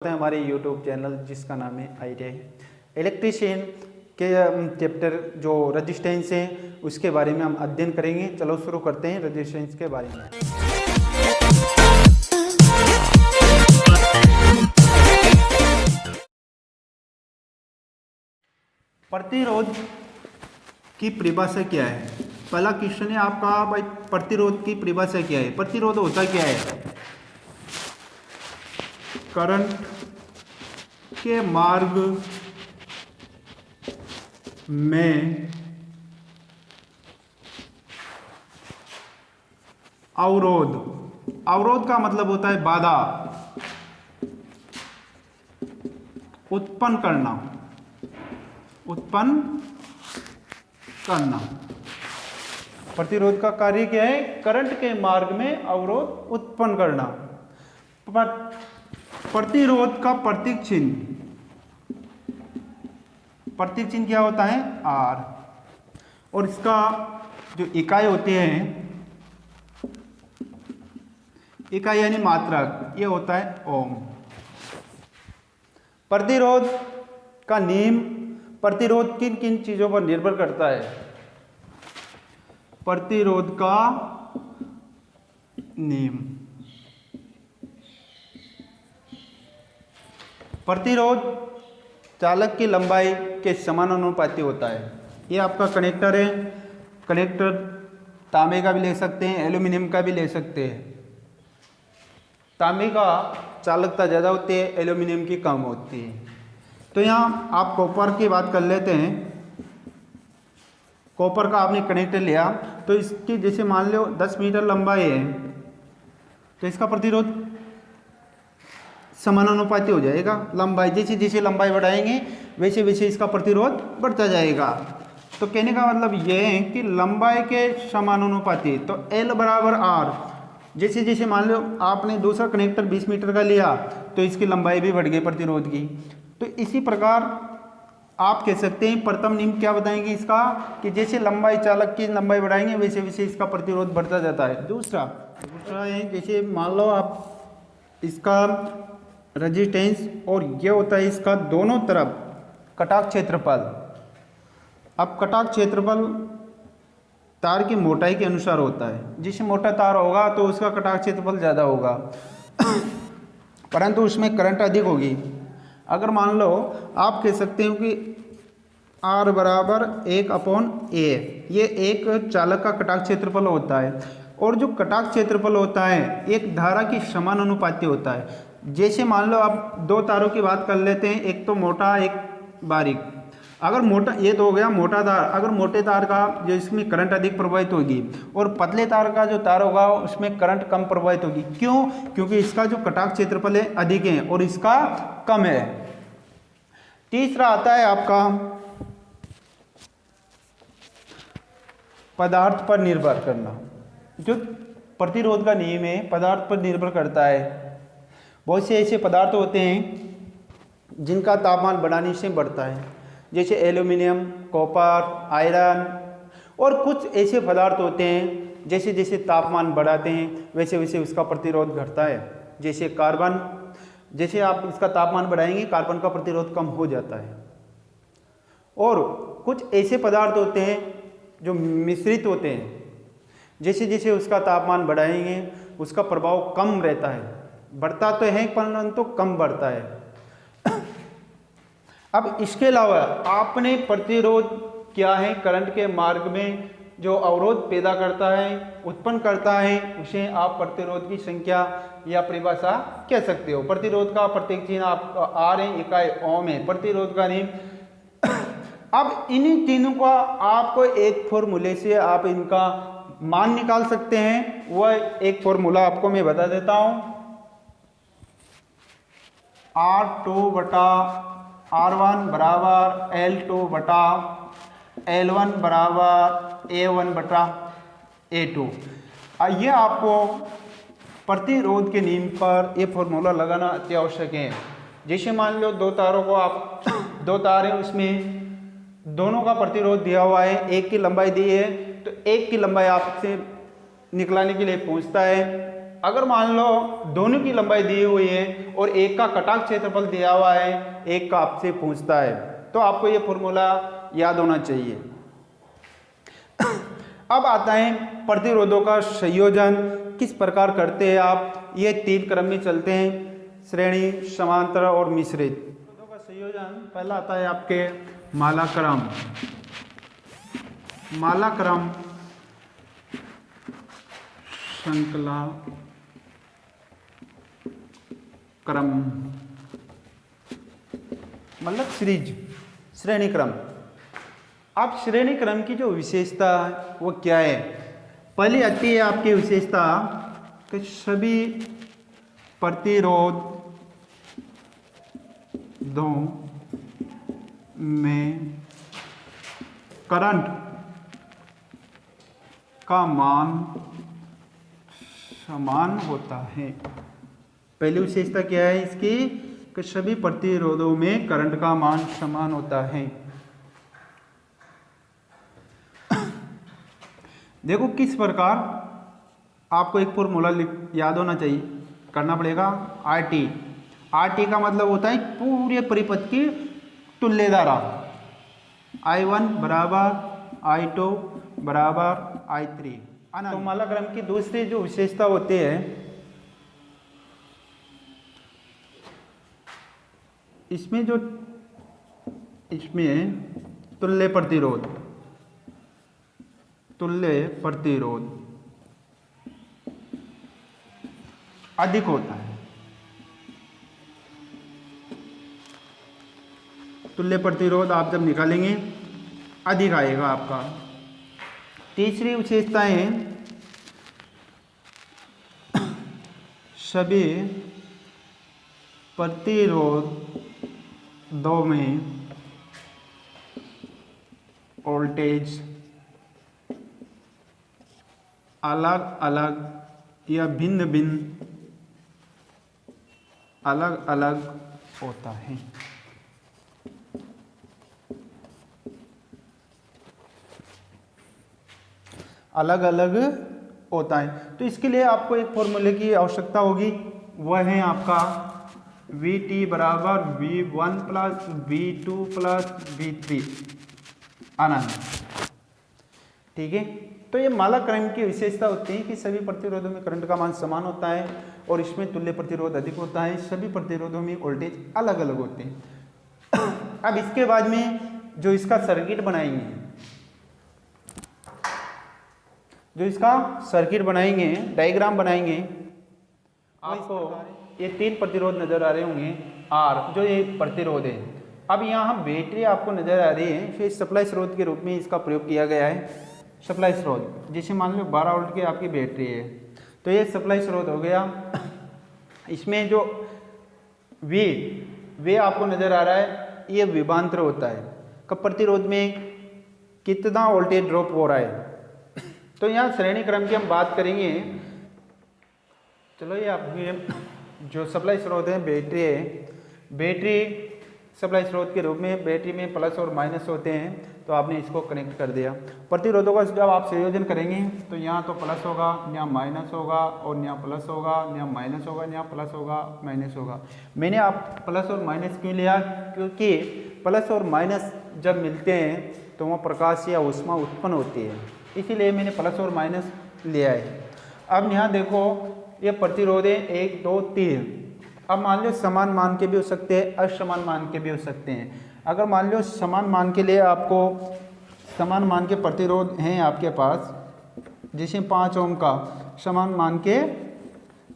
है हमारे YouTube channel जिसका नाम है ITI इलेक्ट्रीशियन के चैप्टर जो रेजिस्टेंस है उसके बारे में हम अध्ययन करेंगे। चलो शुरू करते हैं रेजिस्टेंस के बारे में। प्रतिरोध की परिभाषा क्या है? पहला क्वेश्चन है आपका, भाई प्रतिरोध की परिभाषा क्या है? प्रतिरोध होता क्या है? करंट के मार्ग में अवरोध, अवरोध का मतलब होता है बाधा उत्पन्न करना, उत्पन्न करना। प्रतिरोध का कार्य क्या है? करंट के मार्ग में अवरोध उत्पन्न करना। प्रतिरोध का प्रतीक चिन्ह, प्रतीक चिन्ह क्या होता है? R। और इसका जो इकाई होती है, इकाई यानी मात्रक, ये होता है ओम। प्रतिरोध का नियम, प्रतिरोध किन किन चीजों पर निर्भर करता है? प्रतिरोध का नियम, प्रतिरोध चालक की लंबाई के समानुपाती होता है। ये आपका कनेक्टर है, कनेक्टर तांबे का भी ले सकते हैं, एल्यूमिनियम का भी ले सकते हैं। तांबे का चालकता ज़्यादा होती है, एल्यूमिनियम की कम होती है। तो यहाँ आप कॉपर की बात कर लेते हैं। कॉपर का आपने कनेक्टर लिया तो इसकी जैसे मान लो 10 मीटर लंबाई है तो इसका प्रतिरोध समानुपाती हो जाएगा। लंबाई जैसे जैसे लंबाई बढ़ाएंगे वैसे वैसे इसका प्रतिरोध बढ़ता जाएगा। तो कहने का मतलब ये है कि लंबाई के समानुपाती, तो L बराबर R। जैसे जैसे मान लो आपने दूसरा कनेक्टर 20 मीटर का लिया तो इसकी लंबाई भी बढ़ गई प्रतिरोध की। तो इसी प्रकार आप कह सकते हैं, प्रथम नियम क्या बताएंगे इसका, कि जैसे लंबाई चालक की लंबाई बढ़ाएंगे वैसे वैसे इसका प्रतिरोध बढ़ता जाता है। दूसरा है जैसे मान लो आप इसका रेजिस्टेंस और ये होता है इसका दोनों तरफ कटाक्ष क्षेत्रफल। अब कटाक्ष क्षेत्रफल तार की मोटाई के अनुसार होता है। जिससे मोटा तार होगा तो उसका कटाक्ष क्षेत्रफल ज़्यादा होगा परंतु उसमें करंट अधिक होगी। अगर मान लो आप कह सकते हो कि R बराबर 1/A, ये एक चालक का कटाक्ष क्षेत्रफल होता है। और जो कटाक्ष क्षेत्रफल होता है एक धारा की समानुपाती होता है। जैसे मान लो आप दो तारों की बात कर लेते हैं, एक तो मोटा एक बारीक। अगर मोटा, ये तो हो गया मोटा तार, अगर मोटे तार का जो इसमें करंट अधिक प्रवाहित होगी और पतले तार का जो तार होगा उसमें करंट कम प्रवाहित होगी। क्यों? क्योंकि इसका जो कटाक्ष क्षेत्रफल है अधिक है और इसका कम है। तीसरा आता है आपका पदार्थ पर निर्भर करना। जो प्रतिरोध का नियम है पदार्थ पर निर्भर करता है। बहुत से ऐसे पदार्थ होते हैं जिनका तापमान बढ़ाने से बढ़ता है, जैसे एल्यूमिनियम, कॉपर, आयरन। और कुछ ऐसे पदार्थ होते हैं जैसे जैसे तापमान बढ़ाते हैं वैसे वैसे उसका प्रतिरोध घटता है, जैसे कार्बन। जैसे आप इसका तापमान बढ़ाएंगे कार्बन का प्रतिरोध कम हो जाता है। और कुछ ऐसे पदार्थ होते हैं जो मिश्रित होते हैं, जैसे जैसे उसका तापमान बढ़ाएंगे उसका प्रभाव कम रहता है, बढ़ता तो है परंतु कम बढ़ता है। अब इसके अलावा आपने प्रतिरोध क्या है? करंट के मार्ग में जो अवरोध पैदा करता है, उत्पन्न करता है, उसे आप प्रतिरोध की संख्या या परिभाषा कह सकते हो। प्रतिरोध का प्रतीक चिन्ह आपका R है, इकाई ओम है, प्रतिरोध का नियम। अब इन्हीं तीनों का आपको एक फॉर्मूले से आप इनका मान निकाल सकते हैं। वह एक फॉर्मूला आपको मैं बता देता हूं। R2 बटा R1 बराबर L2 बटा L1 बराबर A1 बटा A2। ये आपको प्रतिरोध के नियम पर ये फॉर्मूला लगाना अति आवश्यक है। जैसे मान लो दो तारों को आप दो तार हैं उसमें दोनों का प्रतिरोध दिया हुआ है, एक की लंबाई दी है तो एक की लंबाई आपसे निकलाने के लिए पूछता है अगर मान लो दोनों की लंबाई दी हुई है और एक का कटाक क्षेत्रफल दिया हुआ है, एक का आपसे पूछता है, तो आपको ये फॉर्मूला याद होना चाहिए। अब आता है प्रतिरोधों का संयोजन किस प्रकार करते हैं आप। ये 3 क्रम में चलते हैं, श्रेणी, समांतर और मिश्रित। प्रतिरोधों का संयोजन पहला आता है आपके मालाक्रम, मालाक्रम, श्रृंखला क्रम, मतलब सीरीज, श्रेणी क्रम। अब श्रेणी क्रम की जो विशेषता है वो क्या है। पहली आती है आपकी विशेषता कि सभी प्रतिरोधों में करंट का मान समान होता है। पहली विशेषता क्या है इसकी कि सभी प्रतिरोधों में करंट का मान समान होता है। देखो किस प्रकार, आपको एक फॉर्मूला याद होना चाहिए, करना पड़ेगा। RT, RT का मतलब होता है पूरे परिपथ की तुल्य धारा। I1 बराबर I2 बराबर I3। तो मालाक्रम की दूसरी जो विशेषता होती है, इसमें तुल्य प्रतिरोध, तुल्य प्रतिरोध अधिक होता है। तुल्य प्रतिरोध आप जब निकालेंगे अधिक आएगा आपका। तीसरी विशेषता है सभी प्रतिरोधों में वोल्टेज अलग अलग या भिन्न भिन्न अलग अलग होता है। अलग अलग होता है। तो इसके लिए आपको एक फॉर्मूले की आवश्यकता होगी, वह है आपका VT बराबर V1 plus V2 plus V3 अनंत। ठीक है, तो ये मालाक्रम की विशेषता होती है कि सभी प्रतिरोधों में करंट का मान समान होता है और इसमें तुल्य प्रतिरोध अधिक होता है। सभी प्रतिरोधों में वोल्टेज अलग अलग होते हैं। अब इसके बाद में जो इसका सर्किट बनाएंगे, डायग्राम बनाएंगे, आपको ये 3 प्रतिरोध नजर आ रहे होंगे। R जो ये प्रतिरोध है। अब यहाँ बैटरी आपको नजर आ रही है, फिर सप्लाई स्रोत के रूप में इसका प्रयोग किया गया है। सप्लाई स्रोत जैसे मान लो 12 वोल्ट की आपकी बैटरी है, तो ये सप्लाई स्रोत हो गया। इसमें जो वे आपको नजर आ रहा है, ये विभवांतर होता है कि प्रतिरोध में कितना वोल्टेज ड्रॉप हो रहा है। तो यहाँ श्रेणी क्रम की हम बात करेंगे। चलो ये आपके जो सप्लाई स्रोत है बैटरी है, बैटरी सप्लाई स्रोत के रूप में बैटरी में प्लस और माइनस होते हैं, तो आपने इसको कनेक्ट कर दिया। प्रतिरोधों का जब आप संयोजन करेंगे तो यहाँ तो प्लस होगा, यहाँ माइनस होगा, और यहाँ प्लस होगा, यहाँ माइनस होगा, यहाँ प्लस होगा, माइनस होगा। मैंने आप प्लस और माइनस क्यों लिया, क्योंकि प्लस और माइनस जब मिलते हैं तो वहाँ प्रकाश या ऊष्मा उत्पन्न होती है, इसीलिए मैंने प्लस और माइनस लिया है। अब यहाँ देखो ये प्रतिरोध है 1 2 3। अब मान लो समान मान के भी हो सकते हैं, असमान मान के भी हो सकते हैं। अगर मान लो समान मान के लिए आपको समान मान के प्रतिरोध हैं आपके पास, जैसे 5 ओम का समान मान के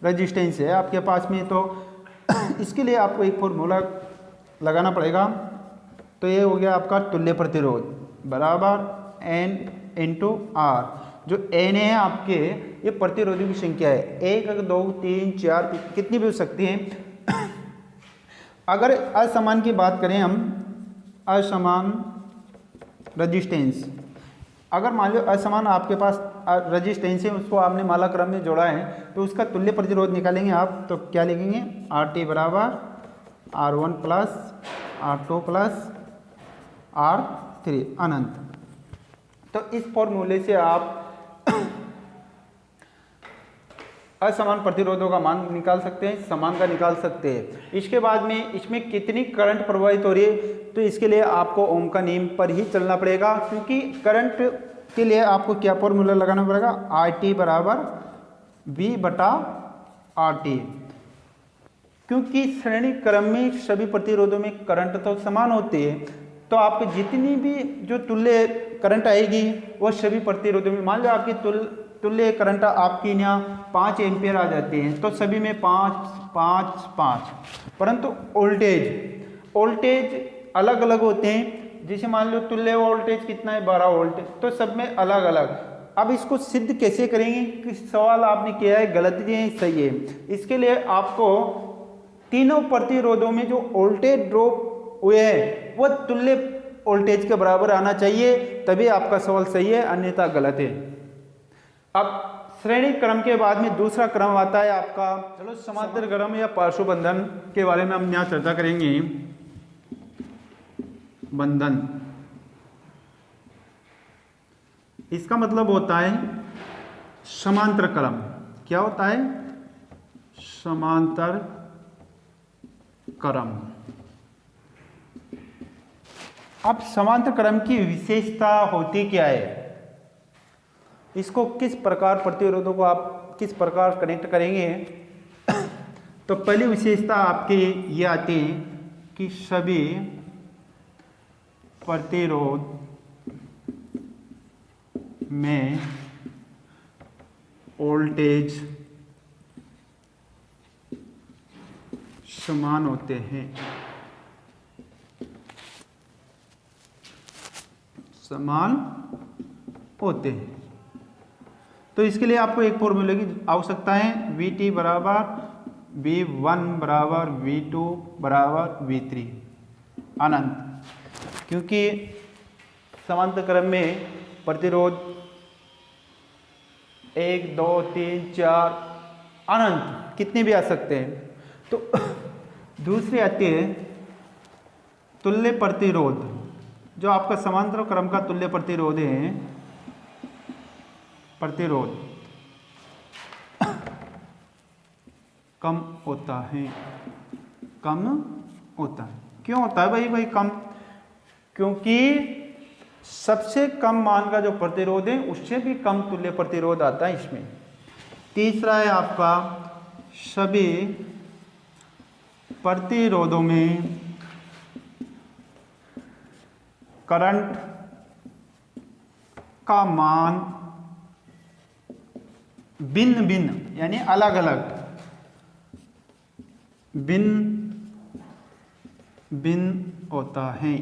रेजिस्टेंस है आपके पास में, तो इसके लिए आपको एक फॉर्मूला लगाना पड़ेगा। तो ये हो गया आपका तुल्य प्रतिरोध बराबर N × R। जो N है आपके, ये प्रतिरोधों की संख्या है, 1 2 3 4 कितनी भी हो सकती है। अगर असमान की बात करें हम, असमान रेजिस्टेंस, अगर मान लो असमान आपके पास रेजिस्टेंस है, उसको आपने मालाक्रम में जोड़ा है, तो उसका तुल्य प्रतिरोध निकालेंगे आप, तो क्या लिखेंगे, RT बराबर R1 plus R2 plus R3 अनंत। तो इस फॉर्मूले से आप असमान प्रतिरोधों का मान निकाल सकते हैं, समान का निकाल सकते हैं। इसके बाद में इसमें कितनी करंट प्रवाहित हो रही है, तो इसके लिए आपको ओम का नियम पर ही चलना पड़ेगा, क्योंकि करंट के लिए आपको क्या फॉर्मूला लगाना पड़ेगा, RT बराबर V/RT, क्योंकि श्रेणी क्रम में सभी प्रतिरोधों में करंट तो समान होती है, तो आपको जितनी भी जो तुल्य करंट आएगी वो सभी प्रतिरोधों में, मान लो आपकी तुल्य करंट आपकी यहाँ 5 एम्पियर आ जाती है, तो सभी में 5 5 5, परंतु वोल्टेज अलग अलग होते हैं। जैसे मान लो तुल्य वोल्टेज कितना है, 12 वोल्ट, तो सब में अलग अलग। अब इसको सिद्ध कैसे करेंगे कि सवाल आपने किया है गलत है सही है, इसके लिए आपको तीनों प्रतिरोधों में जो वोल्टेज ड्रॉप हुए हैं वो तुल्य वोल्टेज के बराबर आना चाहिए, तभी आपका सवाल सही है, अन्यथा गलत है। अब श्रेणी क्रम के बाद में दूसरा क्रम आता है आपका, चलो समांतर क्रम या पार्श्व बंधन के बारे में हम यहाँ चर्चा करेंगे। बंधन, इसका मतलब होता है समांतर क्रम। क्या होता है, समांतर क्रम। अब समांतर क्रम की विशेषता होती क्या है, इसको किस प्रकार प्रतिरोधों को आप किस प्रकार कनेक्ट करेंगे, तो पहली विशेषता आपकी ये आती है कि सभी प्रतिरोध में वोल्टेज समान होते हैं, समान होते हैं। तो इसके लिए आपको एक फॉर्मूले की आवश्यकता है, VT बराबर V1 बराबर V2 बराबर V3 अनंत, क्योंकि समांतर क्रम में प्रतिरोध 1 2 3 4 अनंत कितने भी आ सकते हैं। तो दूसरी आती है तुल्य प्रतिरोध, जो आपका समांतर क्रम का तुल्य प्रतिरोध है, प्रतिरोध कम होता है, कम होता है। क्यों होता है भाई कम, क्योंकि सबसे कम मान का जो प्रतिरोध है उससे भी कम तुल्य प्रतिरोध आता है इसमें। तीसरा है आपका सभी प्रतिरोधों में करंट का मान भिन्न भिन्न यानी अलग अलग, भिन्न भिन्न होता है।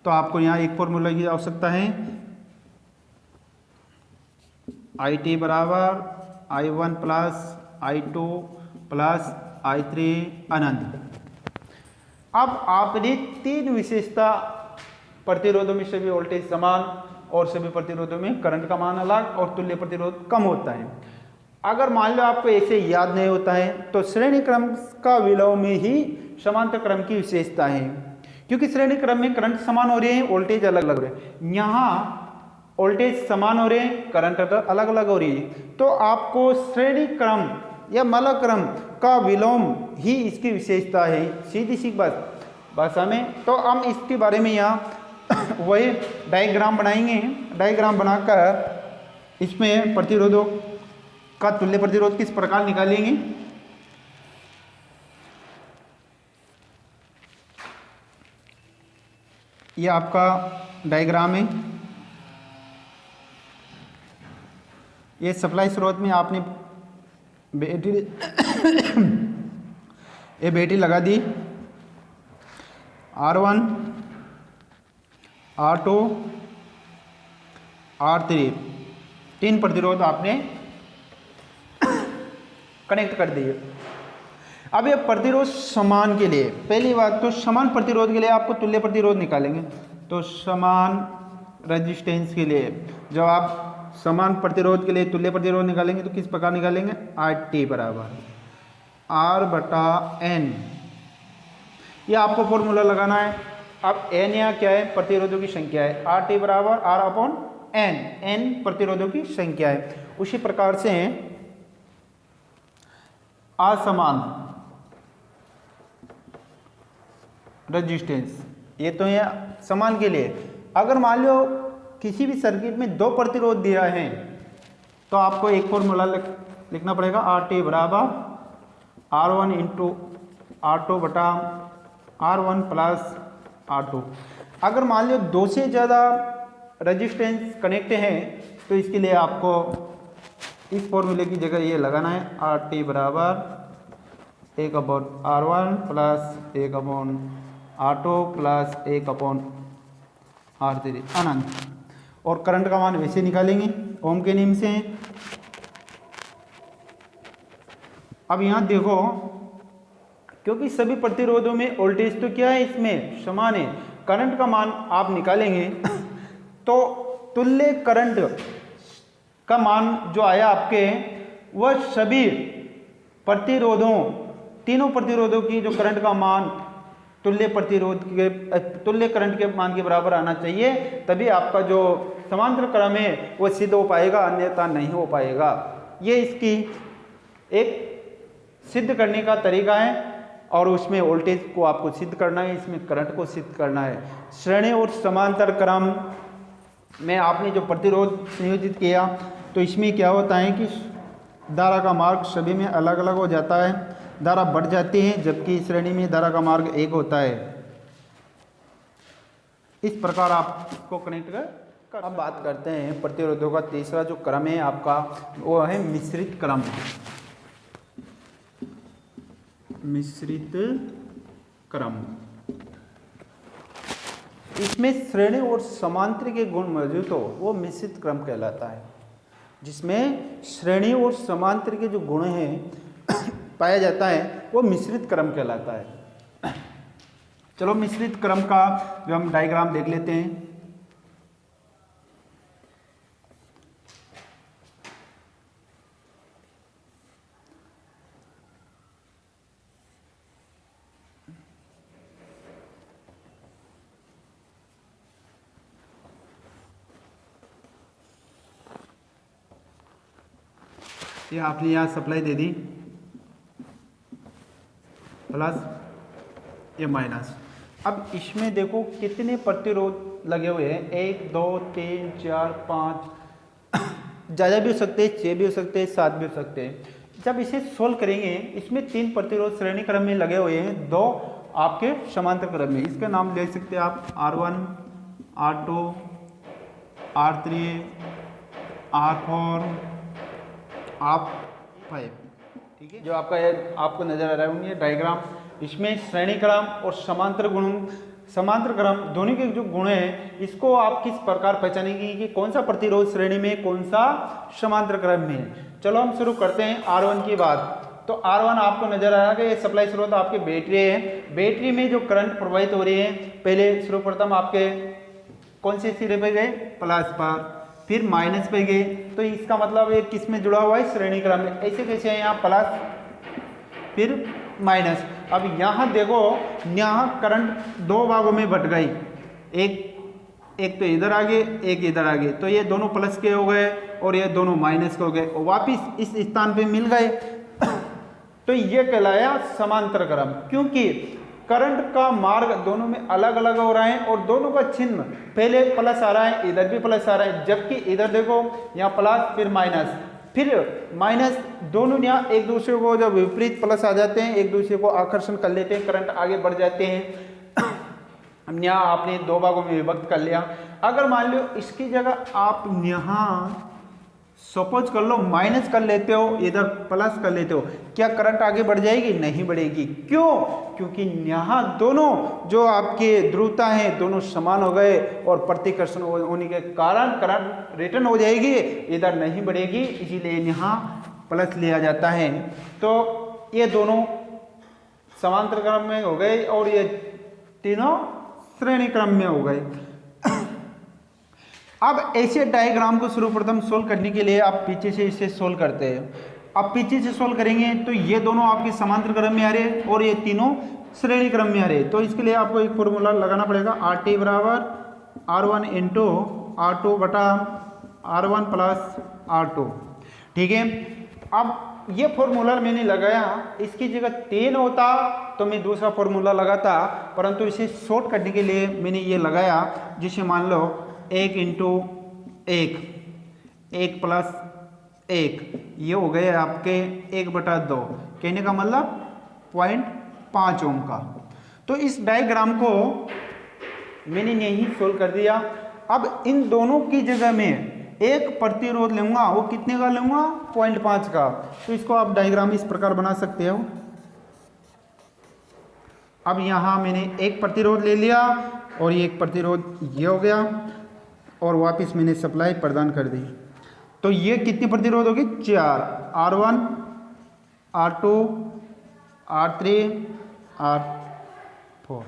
तो आपको यहाँ एक फॉर्मूला की आवश्यकता है, IT बराबर I1 plus I2 plus I3 अनंत। अब आपने तीन विशेषता, प्रतिरोधों में सभी वोल्टेज समान और सभी प्रतिरोधों में करंट का मान अलग और तुल्य प्रतिरोध कम होता है। अगर मान लो आपको ऐसे याद नहीं होता है तो श्रेणी क्रम का विलोम में ही समांतर क्रम की विशेषता है, क्योंकि श्रेणी क्रम में करंट समान हो रहे हैं, वोल्टेज अलग अलग हो रहे हैं। यहाँ वोल्टेज समान हो रहे हैं, करंट अलग अलग हो रही है, तो आपको श्रेणी क्रम या माला क्रम का विलोम ही इसकी विशेषता है, सीधी सी भाषा में। तो हम इसके बारे में यहाँ वही डायग्राम बनाएंगे, डायग्राम बनाकर इसमें प्रतिरोधों का तुल्य प्रतिरोध किस प्रकार निकालेंगे। ये आपका डायग्राम है, ये सप्लाई स्रोत में आपने बैटरी ये बैटरी लगा दी, R1 R2 R3 तीन प्रतिरोध आपने कनेक्ट कर दिए। अब ये प्रतिरोध समान के लिए, पहली बात तो समान प्रतिरोध के लिए आपको तुल्य प्रतिरोध निकालेंगे। तो समान रेजिस्टेंस के लिए जब आप समान प्रतिरोध के लिए तुल्य प्रतिरोध निकालेंगे तो किस प्रकार निकालेंगे, RT बराबर R/N, ये आपको फॉर्मूला लगाना है। अब N यहाँ क्या है, प्रतिरोधों की संख्या है, RT बराबर R/N, N प्रतिरोधों की संख्या है। उसी प्रकार से असमान रेजिस्टेंस, ये तो है समान के लिए। अगर मान लो किसी भी सर्किट में दो प्रतिरोध दिया है तो आपको एक फॉर्मूला लिखना पड़ेगा, RT बराबर R1 इंटू R2 बटा R1 प्लस R2। अगर मान लो दो से ज़्यादा रेजिस्टेंस कनेक्ट हैं तो इसके लिए आपको इस फॉर्मूले की जगह ये लगाना है, RT बराबर 1/R1 plus 1/R2 plus 1/R3 अनंत। और करंट का मान वैसे निकालेंगे ओम के नियम से। अब यहाँ देखो, क्योंकि सभी प्रतिरोधों में वोल्टेज तो क्या है, इसमें समान है, करंट का मान आप निकालेंगे तो तुल्य करंट का मान जो आया आपके, वह सभी प्रतिरोधों, तीनों प्रतिरोधों की जो करंट का मान तुल्य प्रतिरोध के तुल्य करंट के मान के बराबर आना चाहिए, तभी आपका जो समांतर क्रम है वो सिद्ध हो पाएगा, अन्यथा नहीं हो पाएगा। ये इसकी एक सिद्ध करने का तरीका है और उसमें वोल्टेज को आपको सिद्ध करना है, इसमें करंट को सिद्ध करना है। श्रेणी और समांतर क्रम में आपने जो प्रतिरोध संयोजित किया तो इसमें क्या होता है कि धारा का मार्ग सभी में अलग अलग हो जाता है, धारा बढ़ जाती है, जबकि श्रेणी में धारा का मार्ग एक होता है। इस प्रकार आप इसको कनेक्ट कर। अब बात करते हैं प्रतिरोधों का तीसरा जो क्रम है आपका, वो है मिश्रित क्रम। मिश्रित क्रम, इसमें श्रेणी और समांतर के गुण मौजूद हो वो मिश्रित क्रम कहलाता है। जिसमें श्रेणी और समांतर के जो गुण हैं पाया जाता है वो मिश्रित क्रम कहलाता है। चलो मिश्रित क्रम का जो हम डायग्राम देख लेते हैं। ये आपने यहाँ सप्लाई दे दी, प्लस ये माइनस। अब इसमें देखो कितने प्रतिरोध लगे हुए हैं, 1 2 3 4 5, ज़्यादा भी हो सकते हैं, 6 भी हो सकते हैं, 7 भी हो सकते हैं। जब इसे सोल्व करेंगे, इसमें 3 प्रतिरोध श्रेणी क्रम में लगे हुए हैं, 2 आपके समांतर क्रम में। इसका नाम ले सकते हैं आप R1 R2 R3 R4 R5, ठीक है। जो आपका आपको नजर आ रहा है ये डायग्राम, इसमें श्रेणी क्रम और समांतर क्रम दोनों के जो गुण हैं, इसको आप किस प्रकार पहचानेंगे कि कौन सा प्रतिरोध श्रेणी में, कौन सा समांतर क्रम में है। चलो हम शुरू करते हैं R1 की बात। तो R1 आपको नजर आ रहा है कि ये सप्लाई स्रोत आपके बैटरी है। बैटरी में जो करंट प्रवाहित हो रही है, पहले सर्वप्रथम आपके कौन से सिरे पे गए, प्लस पर, फिर माइनस पे गए, तो इसका मतलब ये किस में जुड़ा हुआ है, श्रेणी क्रम में। ऐसे कैसे है, यहाँ प्लस फिर माइनस। अब यहाँ देखो, यहाँ करंट 2 भागों में बट गई, एक तो इधर आ गए, एक इधर आ गए, तो ये दोनों प्लस के हो गए और ये दोनों माइनस के हो गए और वापिस इस स्थान पे मिल गए। तो ये कहलाया समांतर क्रम, क्योंकि करंट का मार्ग दोनों में अलग अलग हो रहा है और दोनों का चिन्ह, पहले प्लस आ रहा है, इधर भी प्लस आ रहा है, जबकि इधर देखो यहाँ प्लस फिर माइनस, दोनों यहाँ एक दूसरे को जब विपरीत प्लस आ जाते हैं, एक दूसरे को आकर्षण कर लेते हैं, करंट आगे बढ़ जाते हैं। यहाँ आपने 2 भागों में विभक्त कर लिया। अगर मान लो इसकी जगह आप यहाँ सपोज कर लो माइनस कर लेते हो, इधर प्लस कर लेते हो, क्या करंट आगे बढ़ जाएगी? नहीं बढ़ेगी। क्यों? क्योंकि यहाँ दोनों जो आपके ध्रुवता हैं दोनों समान हो गए और प्रतिकर्षण होने के कारण करंट रिटर्न हो जाएगी, इधर नहीं बढ़ेगी, इसीलिए यहाँ प्लस लिया जाता है। तो ये दोनों समांतर क्रम में हो गए और ये तीनों श्रेणी क्रम में हो गए। अब ऐसे डायग्राम को सर्वप्रथम सोल्व करने के लिए आप पीछे से इसे सोल्व करते हैं। अब पीछे से सोल्व करेंगे तो ये दोनों आपके समांतर क्रम में आ रहे हैं और ये तीनों श्रेणी क्रम में आ रहे हैं। तो इसके लिए आपको एक फॉर्मूला लगाना पड़ेगा, RT बराबर R1 इंटू R2 बटा R1 प्लस R2, ठीक है। अब ये फॉर्मूला मैंने लगाया, इसकी जगह 3 होता तो मैं दूसरा फॉर्मूला लगाता, परंतु इसे शॉर्ट करने के लिए मैंने ये लगाया, जिसे मान लो 1 इंटू 1, 1 प्लस 1, ये हो गए आपके 1/2, कहने का मतलब 0.5 ओम का। तो इस डायग्राम को मैंने यही सोल्व कर दिया। अब इन दोनों की जगह में एक प्रतिरोध लूंगा, वो कितने का लूंगा, 0.5 का। तो इसको आप डायग्राम इस प्रकार बना सकते हो। अब यहाँ मैंने एक प्रतिरोध ले लिया और ये एक प्रतिरोध ये हो गया और वापस मैंने सप्लाई प्रदान कर दी। तो ये कितनी प्रतिरोध होगी, 4, R1, R2, R3, R4।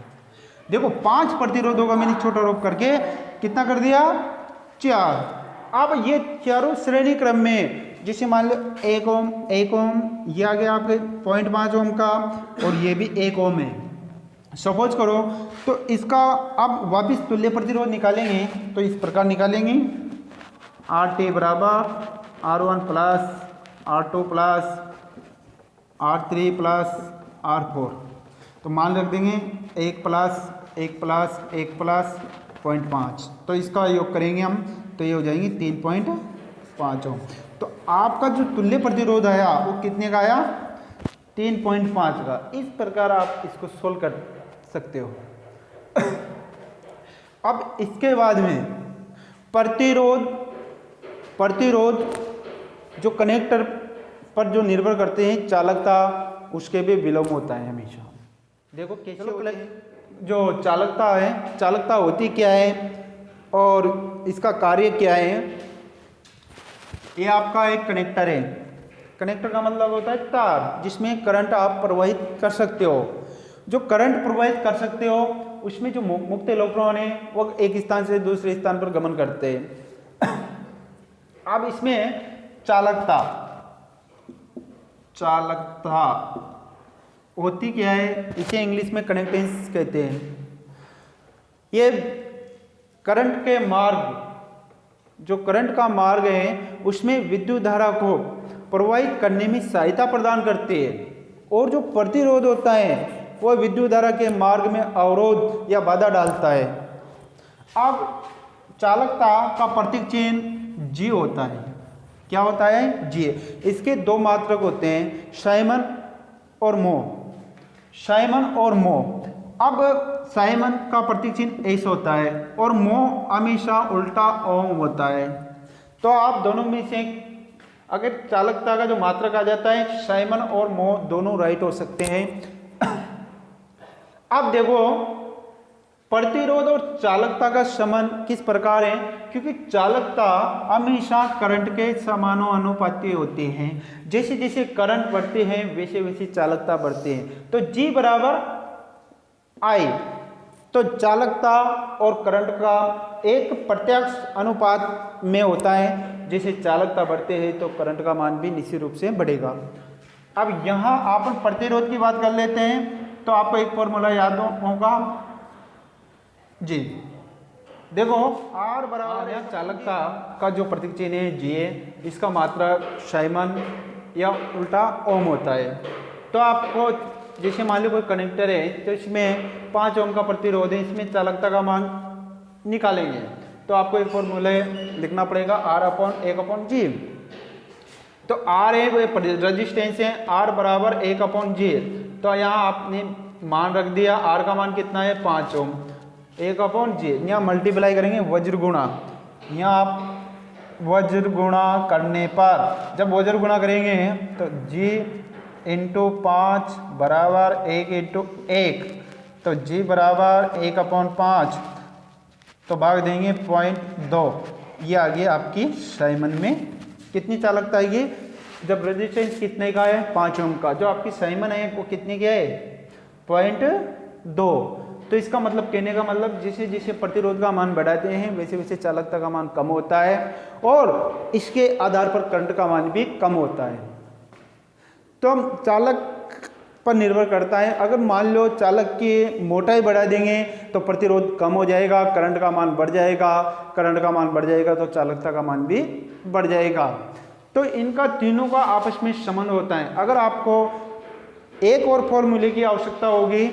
देखो 5 प्रतिरोधों का मैंने छोटा रोप करके कितना कर दिया, 4। अब ये चारों श्रेणी क्रम में, जैसे मान लो 1 ओम, 1 ओम, ये आ गया आपके 0.5 ओम का और ये भी 1 ओम है, सपोज करो। तो इसका अब वापस तुल्य प्रतिरोध निकालेंगे तो इस प्रकार निकालेंगे, RT बराबर R1 plus R2 plus R3 plus R4। तो मान रख देंगे 1 प्लस 1 प्लस 1 प्लस 0.5, तो इसका योग करेंगे हम तो ये हो जाएंगे 3.5 ओम। तो आपका जो तुल्य प्रतिरोध आया वो कितने का आया, 3.5 का। इस प्रकार आप इसको सोल्व कर सकते हो। अब इसके बाद में प्रतिरोध जो कनेक्टर पर जो निर्भर करते हैं चालकता, उसके भी विलोम होता है हमेशा। देखो कैसे होता है, जो चालकता है, चालकता होती क्या है और इसका कार्य क्या है। ये आपका एक कनेक्टर है, कनेक्टर का मतलब होता है तार, जिसमें करंट आप प्रवाहित कर सकते हो। जो करंट प्रवाहित कर सकते हो उसमें जो मुक्त इलेक्ट्रॉन है वो एक स्थान से दूसरे स्थान पर गमन करते हैं। अब इसमें चालकता होती क्या है, इसे इंग्लिश में कंडक्टेंस कहते हैं। ये करंट के मार्ग, जो करंट का मार्ग है उसमें विद्युत धारा को प्रवाहित करने में सहायता प्रदान करते हैं, और जो प्रतिरोध होता है वो विद्युत धारा के मार्ग में अवरोध या बाधा डालता है। अब चालकता का प्रतीक चिन्ह G होता है। क्या होता है, G। इसके 2 मात्रक होते हैं, साइमन और मो। साइमन और मो। अब साइमन का प्रतीक चिन्ह S होता है और मो हमेशा उल्टा ओम होता है। तो आप दोनों में से अगर चालकता का जो मात्रक आ जाता है, साइमन और मो दोनों राइट हो सकते हैं। अब देखो प्रतिरोध और चालकता का संबंध किस प्रकार है, क्योंकि चालकता हमेशा करंट के समानुपाती होते हैं। जैसे जैसे करंट बढ़ते हैं वैसे वैसे चालकता बढ़ते हैं। तो G बराबर I, तो चालकता और करंट का एक प्रत्यक्ष अनुपात में होता है। जैसे चालकता बढ़ते हैं तो करंट का मान भी निश्चित रूप से बढ़ेगा। अब यहाँ आप प्रतिरोध की बात कर लेते हैं, तो आपको एक फॉर्मूला याद होगा जी। देखो R बराबर है, चालकता का जो प्रतीक चिन्ह है G है, इसका मात्रा साइमन या उल्टा ओम होता है। तो आपको जैसे मान लो कोई कनेक्टर है तो इसमें 5 ओम का प्रतिरोध है, इसमें चालकता का मान निकालेंगे तो आपको एक फॉर्मूला लिखना पड़ेगा R/1/G। तो R है वो रेजिस्टेंस है, R बराबर 1/G। तो यहाँ आपने मान रख दिया, R का मान कितना है 5 ओम, 1/G। यहाँ मल्टीप्लाई करेंगे वज्र गुणा, यहाँ आप वज्र गुणा करने पर जब वज्र गुणा करेंगे तो G इंटू 5 बराबर 1 इंटू 1, तो G बराबर 1/5, तो भाग देंगे 0.2। ये आ गया आपकी साइमन में कितनी चालकता है, ये जब रेजिस्टेंस कितने का है 5 ओम का, जो आपकी साइमन है वो कितने का है 0.2। तो इसका मतलब कहने का मतलब जैसे जैसे प्रतिरोध का मान बढ़ाते हैं वैसे वैसे चालकता का मान कम होता है और इसके आधार पर करंट का मान भी कम होता है। तो हम चालक पर निर्भर करता है। अगर मान लो चालक की मोटाई बढ़ा देंगे तो प्रतिरोध कम हो जाएगा, करंट का मान बढ़ जाएगा, करंट का मान बढ़ जाएगा तो चालकता का मान भी बढ़ जाएगा। तो इनका तीनों का आपस में संबंध होता है। अगर आपको एक और फॉर्मूले की आवश्यकता होगी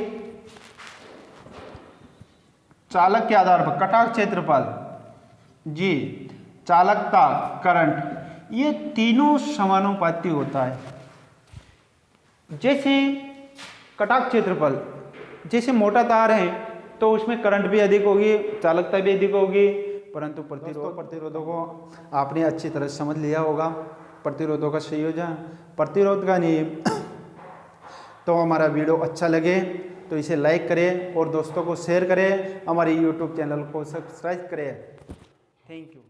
चालक के आधार पर, कटाव क्षेत्रफल जी, चालकता करंट, ये तीनों समानुपाती होता है। जैसे कटाव क्षेत्रफल, जैसे मोटा तार है तो उसमें करंट भी अधिक होगी, चालकता भी अधिक होगी, परंतु प्रतिरोधों को आपने अच्छी तरह समझ लिया होगा। प्रतिरोधों का संयोजन, प्रतिरोध का नियम। तो हमारा वीडियो अच्छा लगे तो इसे लाइक करें और दोस्तों को शेयर करें, हमारे YouTube चैनल को सब्सक्राइब करें। Thank you.